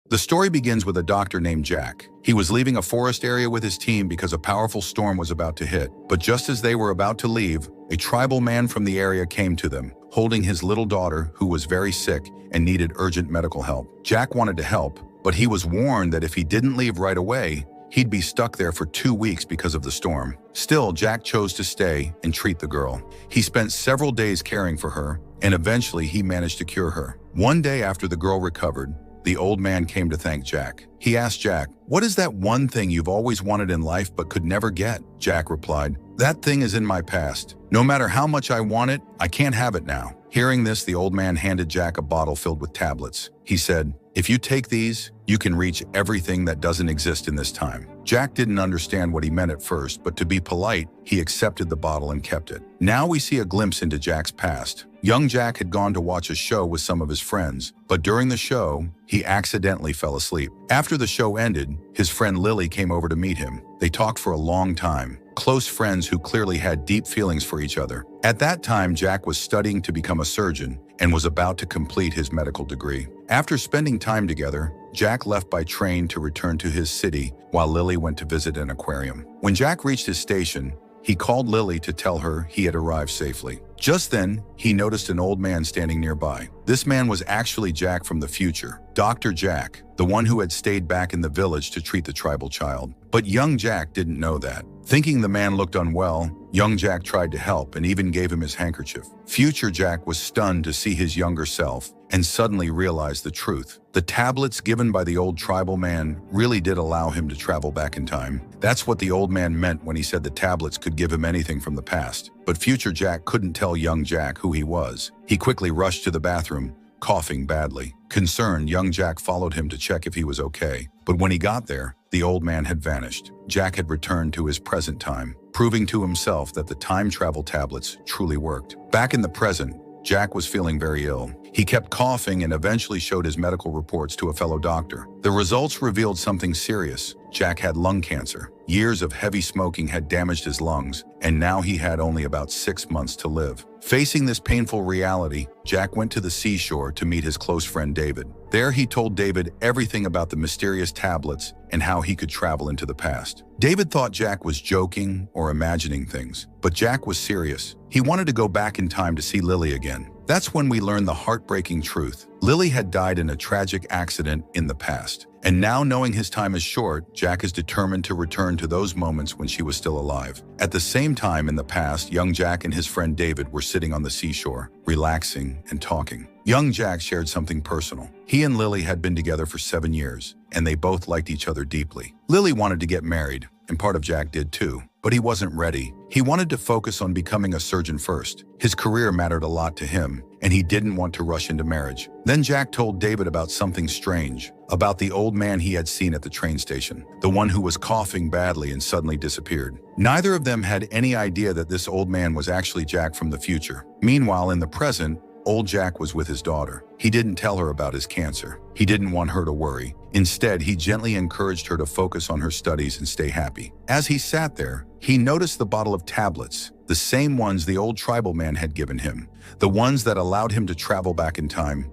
The story begins with a doctor named Jack. He was leaving a forest area with his team because a powerful storm was about to hit. But just as they were about to leave, a tribal man from the area came to them, holding his little daughter who was very sick and needed urgent medical help. Jack wanted to help, but he was warned that if he didn't leave right away, he'd be stuck there for 2 weeks because of the storm. Still, Jack chose to stay and treat the girl. He spent several days caring for her, and eventually he managed to cure her. One day after the girl recovered, the old man came to thank Jack. He asked Jack, "What is that one thing you've always wanted in life but could never get?" Jack replied, "That thing is in my past. No matter how much I want it, I can't have it now." Hearing this, the old man handed Jack a bottle filled with tablets. He said, "If you take these, you can reach everything that doesn't exist in this time." Jack didn't understand what he meant at first, but to be polite, he accepted the bottle and kept it. Now we see a glimpse into Jack's past. Young Jack had gone to watch a show with some of his friends, but during the show, he accidentally fell asleep. After the show ended, his friend Lily came over to meet him. They talked for a long time, close friends who clearly had deep feelings for each other. At that time, Jack was studying to become a surgeon and was about to complete his medical degree. After spending time together, Jack left by train to return to his city while Lily went to visit an aquarium. When Jack reached his station, he called Lily to tell her he had arrived safely. Just then, he noticed an old man standing nearby. This man was actually Jack from the future, Dr. Jack, the one who had stayed back in the village to treat the tribal child. But young Jack didn't know that. Thinking the man looked unwell, young Jack tried to help and even gave him his handkerchief. Future Jack was stunned to see his younger self and suddenly realized the truth. The tablets given by the old tribal man really did allow him to travel back in time. That's what the old man meant when he said the tablets could give him anything from the past. But future Jack couldn't tell young Jack who he was. He quickly rushed to the bathroom, coughing badly. Concerned, young Jack followed him to check if he was okay. But when he got there, the old man had vanished. Jack had returned to his present time, proving to himself that the time travel tablets truly worked. Back in the present, Jack was feeling very ill. He kept coughing and eventually showed his medical reports to a fellow doctor. The results revealed something serious. Jack had lung cancer. Years of heavy smoking had damaged his lungs, and now he had only about 6 months to live. Facing this painful reality, Jack went to the seashore to meet his close friend David. There he told David everything about the mysterious tablets and how he could travel into the past. David thought Jack was joking or imagining things, but Jack was serious. He wanted to go back in time to see Lily again. That's when we learned the heartbreaking truth. Lily had died in a tragic accident in the past. And now, knowing his time is short, Jack is determined to return to those moments when she was still alive. At the same time in the past, young Jack and his friend David were sitting on the seashore, relaxing and talking. Young Jack shared something personal. He and Lily had been together for 7 years, and they both liked each other deeply. Lily wanted to get married, and part of Jack did too. But he wasn't ready. He wanted to focus on becoming a surgeon first. His career mattered a lot to him, and he didn't want to rush into marriage. Then Jack told David about something strange, about the old man he had seen at the train station, the one who was coughing badly and suddenly disappeared. Neither of them had any idea that this old man was actually Jack from the future. Meanwhile, in the present, old Jack was with his daughter. He didn't tell her about his cancer. He didn't want her to worry. Instead, he gently encouraged her to focus on her studies and stay happy. As he sat there, he noticed the bottle of tablets, the same ones the old tribal man had given him, the ones that allowed him to travel back in time.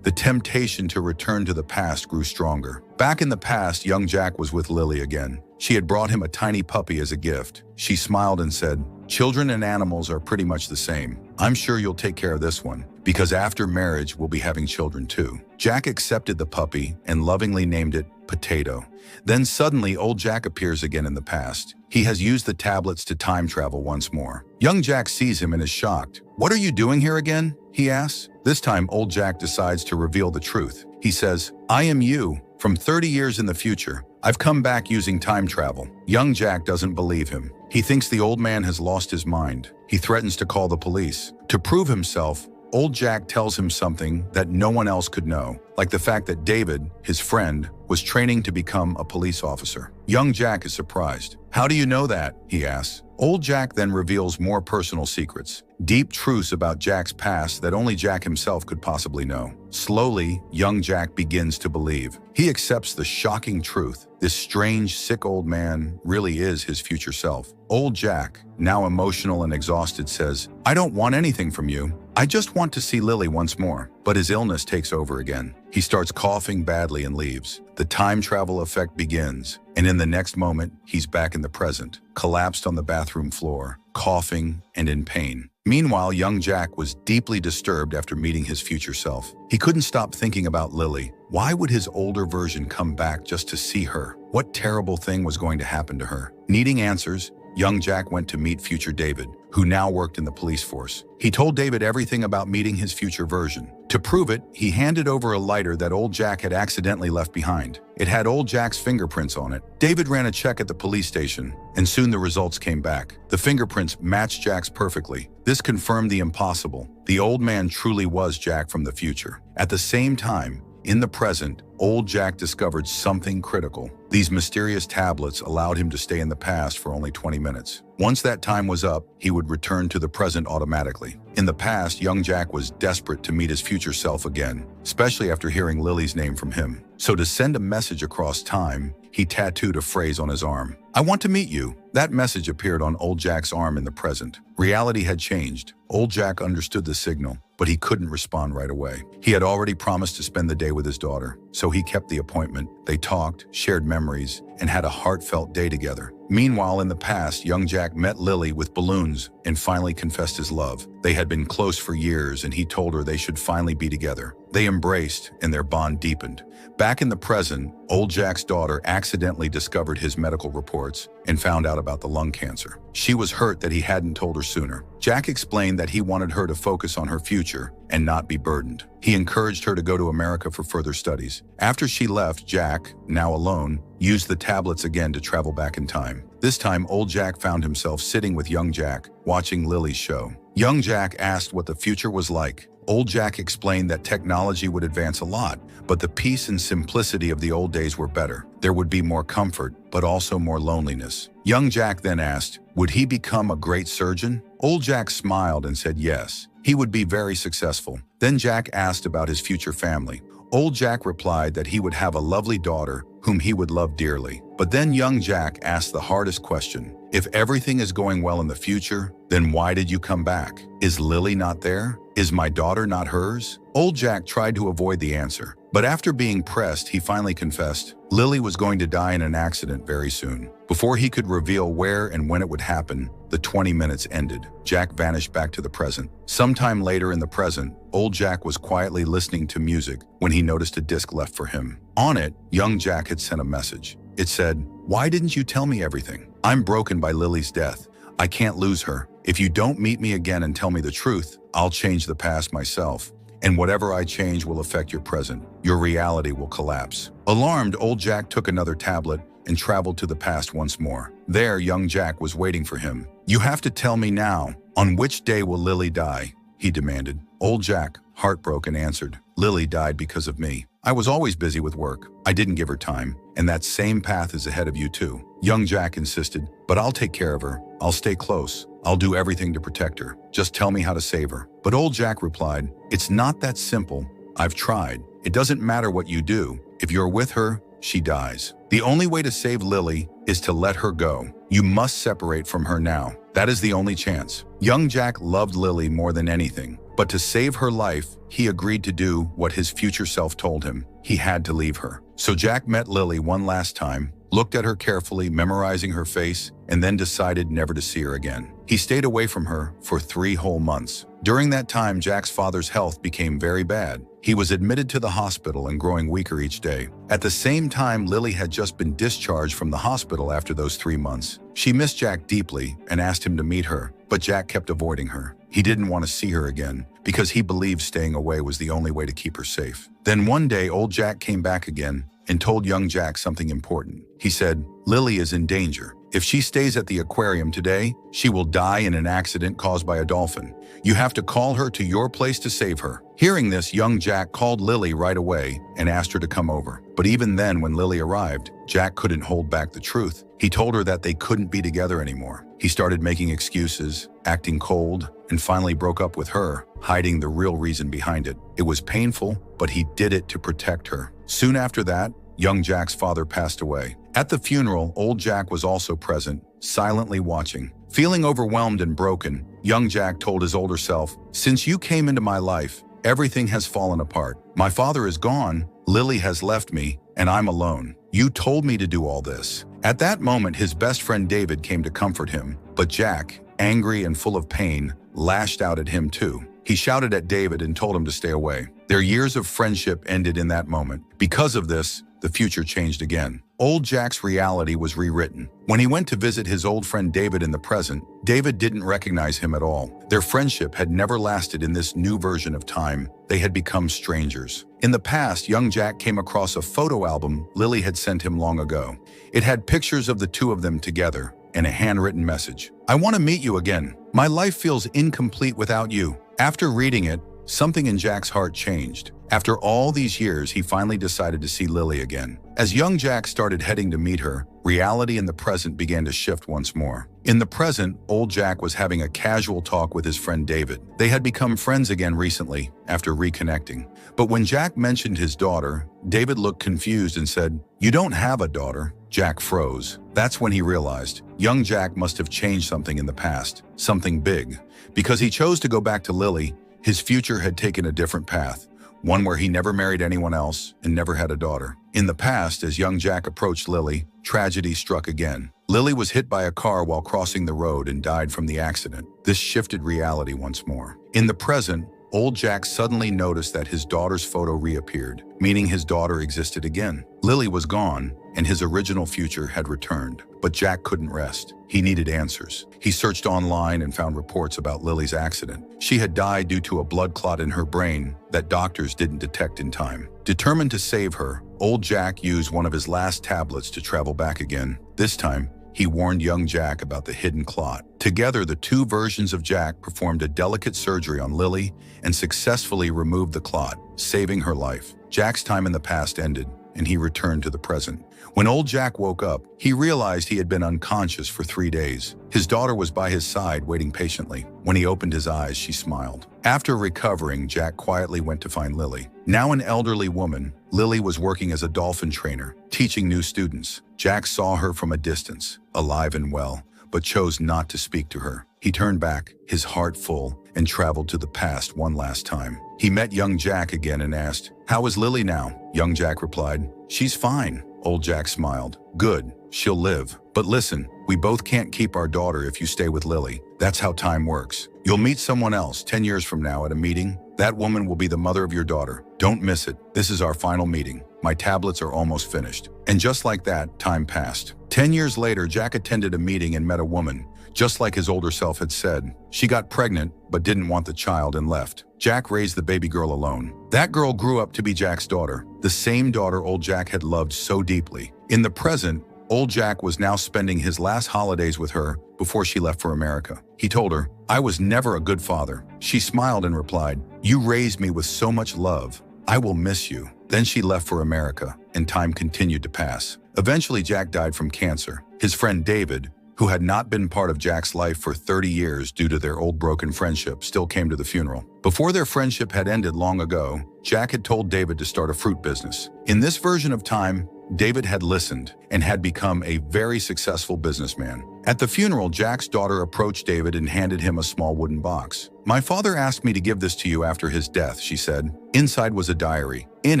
The temptation to return to the past grew stronger. Back in the past, young Jack was with Lily again. She had brought him a tiny puppy as a gift. She smiled and said, "Children and animals are pretty much the same. I'm sure you'll take care of this one, because after marriage, we'll be having children too." Jack accepted the puppy and lovingly named it Potato. Then suddenly, old Jack appears again in the past. He has used the tablets to time travel once more. Young Jack sees him and is shocked. "What are you doing here again?" he asks. This time, old Jack decides to reveal the truth. He says, "I am you, from 30 years in the future. I've come back using time travel." Young Jack doesn't believe him. He thinks the old man has lost his mind. He threatens to call the police. To prove himself, old Jack tells him something that no one else could know, like the fact that David, his friend, was training to become a police officer. Young Jack is surprised. "How do you know that?" he asks. Old Jack then reveals more personal secrets, deep truths about Jack's past that only Jack himself could possibly know. Slowly, young Jack begins to believe. He accepts the shocking truth. This strange, sick old man really is his future self. Old Jack, now emotional and exhausted, says, "I don't want anything from you. "I just want to see Lily once more." But his illness takes over again. He starts coughing badly and leaves. The time travel effect begins, and in the next moment, he's back in the present, collapsed on the bathroom floor, coughing and in pain. Meanwhile, young Jack was deeply disturbed after meeting his future self. He couldn't stop thinking about Lily. Why would his older version come back just to see her? What terrible thing was going to happen to her? Needing answers, young Jack went to meet future David, who now worked in the police force. He told David everything about meeting his future version. To prove it, he handed over a lighter that old Jack had accidentally left behind. It had old Jack's fingerprints on it. David ran a check at the police station, and soon the results came back. The fingerprints matched Jack's perfectly. This confirmed the impossible. The old man truly was Jack from the future. At the same time, in the present, old Jack discovered something critical. These mysterious tablets allowed him to stay in the past for only 20 minutes. Once that time was up, he would return to the present automatically. In the past, young Jack was desperate to meet his future self again, especially after hearing Lily's name from him. So to send a message across time, he tattooed a phrase on his arm. "I want to meet you." That message appeared on old Jack's arm in the present. Reality had changed. Old Jack understood the signal, but he couldn't respond right away. He had already promised to spend the day with his daughter, so he kept the appointment. They talked, shared memories, and had a heartfelt day together. Meanwhile, in the past, young Jack met Lily with balloons and finally confessed his love. They had been close for years, and he told her they should finally be together. They embraced, and their bond deepened. Back in the present, old Jack's daughter accidentally discovered his medical reports and found out about the lung cancer. She was hurt that he hadn't told her sooner. Jack explained that he wanted her to focus on her future and not be burdened. He encouraged her to go to America for further studies. After she left, Jack, now alone, used the tablets again to travel back in time. This time, old Jack found himself sitting with young Jack, watching Lily's show. Young Jack asked what the future was like. Old Jack explained that technology would advance a lot, but the peace and simplicity of the old days were better. There would be more comfort, but also more loneliness. Young Jack then asked, would he become a great surgeon? Old Jack smiled and said yes, he would be very successful. Then Jack asked about his future family. Old Jack replied that he would have a lovely daughter whom he would love dearly. But then young Jack asked the hardest question. If everything is going well in the future, then why did you come back? Is Lily not there? Is my daughter not hers? Old Jack tried to avoid the answer, but after being pressed, he finally confessed Lily was going to die in an accident very soon. Before he could reveal where and when it would happen, the 20 minutes ended. Jack vanished back to the present. Sometime later in the present, old Jack was quietly listening to music when he noticed a disc left for him. On it, young Jack had sent a message. It said, "Why didn't you tell me everything? I'm broken by Lily's death. I can't lose her. If you don't meet me again and tell me the truth, I'll change the past myself. And whatever I change will affect your present. Your reality will collapse." Alarmed, old Jack took another tablet and traveled to the past once more. There, young Jack was waiting for him. "You have to tell me now. On which day will Lily die?" he demanded. Old Jack, heartbroken, answered, "Lily died because of me. I was always busy with work. I didn't give her time, and that same path is ahead of you too." Young Jack insisted, "But I'll take care of her. I'll stay close. I'll do everything to protect her. Just tell me how to save her." But old Jack replied, "It's not that simple. I've tried. It doesn't matter what you do. If you're with her, she dies. The only way to save Lily is to let her go. You must separate from her now. That is the only chance." Young Jack loved Lily more than anything, but to save her life, he agreed to do what his future self told him. He had to leave her. So Jack met Lily one last time, looked at her carefully, memorizing her face, and then decided never to see her again. He stayed away from her for 3 whole months. During that time, Jack's father's health became very bad. He was admitted to the hospital and growing weaker each day. At the same time, Lily had just been discharged from the hospital after those 3 months. She missed Jack deeply and asked him to meet her, but Jack kept avoiding her. He didn't want to see her again because he believed staying away was the only way to keep her safe. Then one day, old Jack came back again and told young Jack something important. He said, "Lily is in danger. If she stays at the aquarium today, she will die in an accident caused by a dolphin. You have to call her to your place to save her." Hearing this, young Jack called Lily right away and asked her to come over. But even then, when Lily arrived, Jack couldn't hold back the truth. He told her that they couldn't be together anymore. He started making excuses, acting cold, and finally broke up with her, hiding the real reason behind it. It was painful, but he did it to protect her. Soon after that, young Jack's father passed away. At the funeral, old Jack was also present, silently watching. Feeling overwhelmed and broken, young Jack told his older self, "Since you came into my life, everything has fallen apart. My father is gone, Lily has left me, and I'm alone. You told me to do all this." At that moment, his best friend David came to comfort him, but Jack, angry and full of pain, lashed out at him too. He shouted at David and told him to stay away. Their years of friendship ended in that moment. Because of this, the future changed again. Old Jack's reality was rewritten. When he went to visit his old friend David in the present, David didn't recognize him at all. Their friendship had never lasted in this new version of time. They had become strangers. In the past, young Jack came across a photo album Lily had sent him long ago. It had pictures of the two of them together and a handwritten message. "I want to meet you again. My life feels incomplete without you." After reading it, something in Jack's heart changed. After all these years, he finally decided to see Lily again. As young Jack started heading to meet her, reality in the present began to shift once more. In the present, old Jack was having a casual talk with his friend David. They had become friends again recently, after reconnecting. But when Jack mentioned his daughter, David looked confused and said, "You don't have a daughter." Jack froze. That's when he realized young Jack must have changed something in the past, something big. Because he chose to go back to Lily, his future had taken a different path, one where he never married anyone else and never had a daughter. In the past, as young Jack approached Lily, tragedy struck again. Lily was hit by a car while crossing the road and died from the accident. This shifted reality once more. In the present, old Jack suddenly noticed that his daughter's photo reappeared, meaning his daughter existed again. Lily was gone, and his original future had returned. But Jack couldn't rest. He needed answers. He searched online and found reports about Lily's accident. She had died due to a blood clot in her brain that doctors didn't detect in time. Determined to save her, old Jack used one of his last tablets to travel back again. This time, he warned young Jack about the hidden clot. Together, the two versions of Jack performed a delicate surgery on Lily and successfully removed the clot, saving her life. Jack's time in the past ended, and he returned to the present. When old Jack woke up, he realized he had been unconscious for 3 days. His daughter was by his side, waiting patiently. When he opened his eyes, she smiled. After recovering, Jack quietly went to find Lily. Now an elderly woman, Lily was working as a dolphin trainer, teaching new students. Jack saw her from a distance, alive and well, but chose not to speak to her. He turned back, his heart full, and traveled to the past one last time. He met young Jack again and asked, "How is Lily now?" Young Jack replied, "She's fine." Old Jack smiled. "Good, she'll live. But listen, we both can't keep our daughter if you stay with Lily. That's how time works. You'll meet someone else 10 years from now at a meeting. That woman will be the mother of your daughter. Don't miss it. This is our final meeting. My tablets are almost finished." And just like that, time passed. 10 years later, Jack attended a meeting and met a woman. Just like his older self had said, she got pregnant but didn't want the child and left. Jack raised the baby girl alone. That girl grew up to be Jack's daughter, the same daughter old Jack had loved so deeply. In the present, old Jack was now spending his last holidays with her before she left for America. He told her, "I was never a good father." She smiled and replied, "You raised me with so much love. I will miss you." Then she left for America, and time continued to pass. Eventually, Jack died from cancer. His friend David, who had not been part of Jack's life for 30 years due to their old broken friendship, still came to the funeral. Before their friendship had ended long ago, Jack had told David to start a fruit business. In this version of time, David had listened and had become a very successful businessman. At the funeral, Jack's daughter approached David and handed him a small wooden box. "My father asked me to give this to you after his death," she said. Inside was a diary. In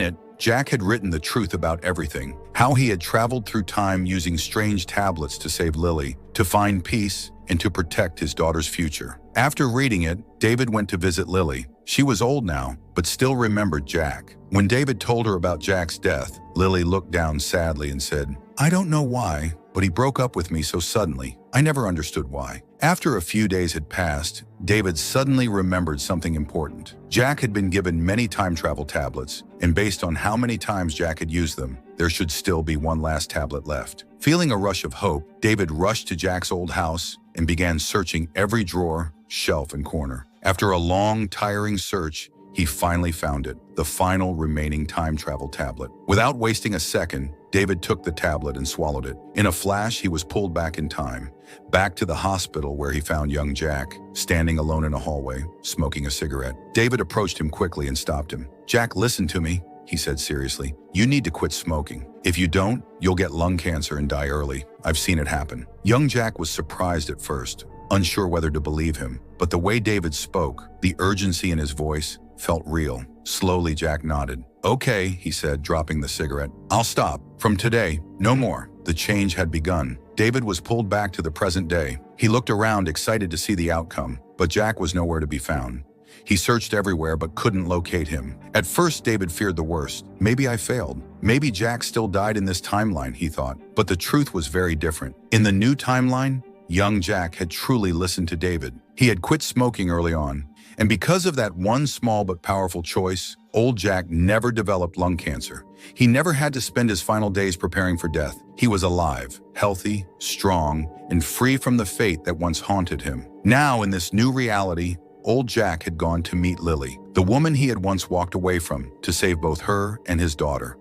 it, Jack had written the truth about everything, how he had traveled through time using strange tablets to save Lily, to find peace, and to protect his daughter's future. After reading it, David went to visit Lily. She was old now, but still remembered Jack. When David told her about Jack's death, Lily looked down sadly and said, "I don't know why, but he broke up with me so suddenly. I never understood why." After a few days had passed, David suddenly remembered something important. Jack had been given many time travel tablets, and based on how many times Jack had used them, there should still be one last tablet left. Feeling a rush of hope, David rushed to Jack's old house and began searching every drawer, shelf, and corner. After a long, tiring search, he finally found it, the final remaining time travel tablet. Without wasting a second, David took the tablet and swallowed it. In a flash, he was pulled back in time, back to the hospital where he found young Jack, standing alone in a hallway, smoking a cigarette. David approached him quickly and stopped him. "Jack, listen to me," he said seriously. "You need to quit smoking. If you don't, you'll get lung cancer and die early. I've seen it happen." Young Jack was surprised at first, unsure whether to believe him. But the way David spoke, the urgency in his voice, felt real. Slowly, Jack nodded. "Okay," he said, dropping the cigarette. "I'll stop. From today, no more." The change had begun. David was pulled back to the present day. He looked around, excited to see the outcome, but Jack was nowhere to be found. He searched everywhere but couldn't locate him. At first, David feared the worst. Maybe I failed. Maybe Jack still died in this timeline, he thought. But the truth was very different. In the new timeline, young Jack had truly listened to David. He had quit smoking early on, and because of that one small but powerful choice, old Jack never developed lung cancer. He never had to spend his final days preparing for death. He was alive, healthy, strong, and free from the fate that once haunted him. Now, in this new reality, old Jack had gone to meet Lily, the woman he had once walked away from, to save both her and his daughter.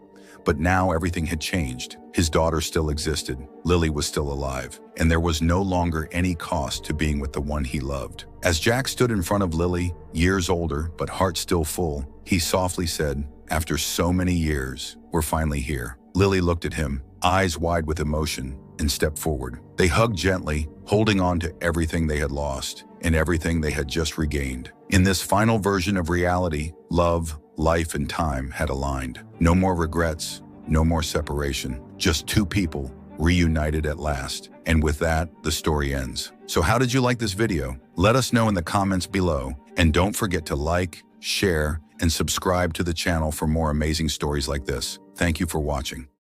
But now everything had changed. His daughter still existed, Lily was still alive, and there was no longer any cost to being with the one he loved. As Jack stood in front of Lily, years older but heart still full, he softly said, "After so many years, we're finally here." Lily looked at him, eyes wide with emotion, and stepped forward. They hugged gently, holding on to everything they had lost and everything they had just regained. In this final version of reality, love, life, and time had aligned. No more regrets, no more separation, just two people reunited at last. And with that, the story ends. So how did you like this video? Let us know in the comments below. And don't forget to like, share, and subscribe to the channel for more amazing stories like this. Thank you for watching.